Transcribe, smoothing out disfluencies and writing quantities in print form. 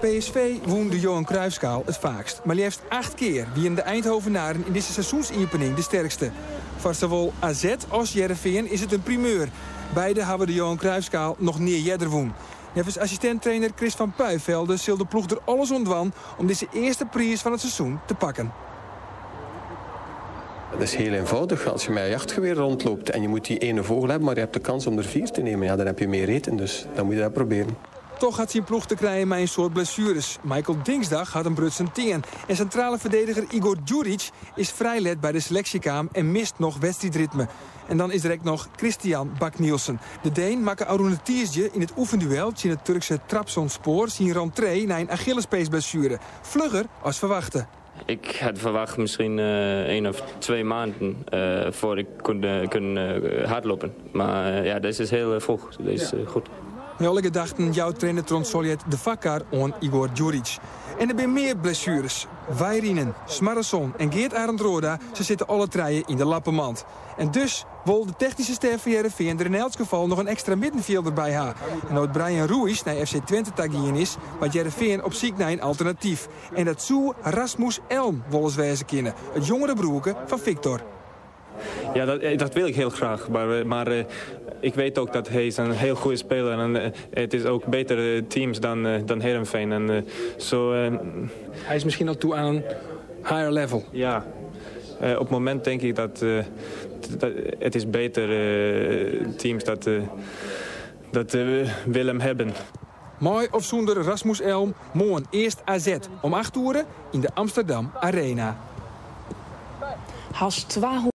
PSV won de Johan Cruijffschaal het vaakst. Maar liefst 8 keer wien de Eindhovenaren in deze seizoensopening de sterkste. Voor zowel AZ als Heerenveen is het een primeur. Beide hebben de Johan Cruijffschaal nog niet eerder won. Nevens assistenttrainer Chris van Puijvelde zal de ploeg er alles ontwan om deze eerste prijs van het seizoen te pakken. Dat is heel eenvoudig. Als je met een jachtgeweer rondloopt en je moet die ene vogel hebben, maar je hebt de kans om er 4 te nemen, ja, dan heb je meer eten. Dus dan moet je dat proberen. Toch had zijn ploeg te krijgen met een soort blessures. Michael Dingsdag had een brutsen teen. En centrale verdediger Igor Djuric is vrijlet bij de selectiekamer en mist nog wedstrijdritme. En dan is er ook nog Christian Bak-Nielsen. De Deen maakte Arune Tiersje in het oefenduel in het Turkse Trabzonspor zijn rentree na een Achillespeesblessure. Vlugger als verwachte. Ik had verwacht misschien 1 of 2 maanden voor ik kon hardlopen. Maar ja, deze is heel vroeg. Deze is goed. We alle gedachten jouw trainer Trond Soljet de vakkar aan Igor Djuric. En er zijn meer blessures. Vairinen, Smarrasson en Geert Arend Roda, ze zitten alle treien in de lappenmand. En dus wil de technische staf van Heerenveen er in elk geval nog een extra middenvelder bij haar. En dat Brian Ruiz naar FC Twente tagien is, wat Heerenveen op zoek naar een alternatief. En dat zou Rasmus Elm wollen wezen kunnen, het jongere broerke van Victor. Ja, dat wil ik heel graag. Maar ik weet ook dat hij is een heel goede speler en het is ook betere teams dan Heerenveen. En Hij is misschien al toe aan een higher level. Ja, op het moment denk ik dat het is beter teams dat willen hem hebben. Mooi of zonder Rasmus Elm, morgen eerst AZ om 8 uur in de Amsterdam Arena. Haast 200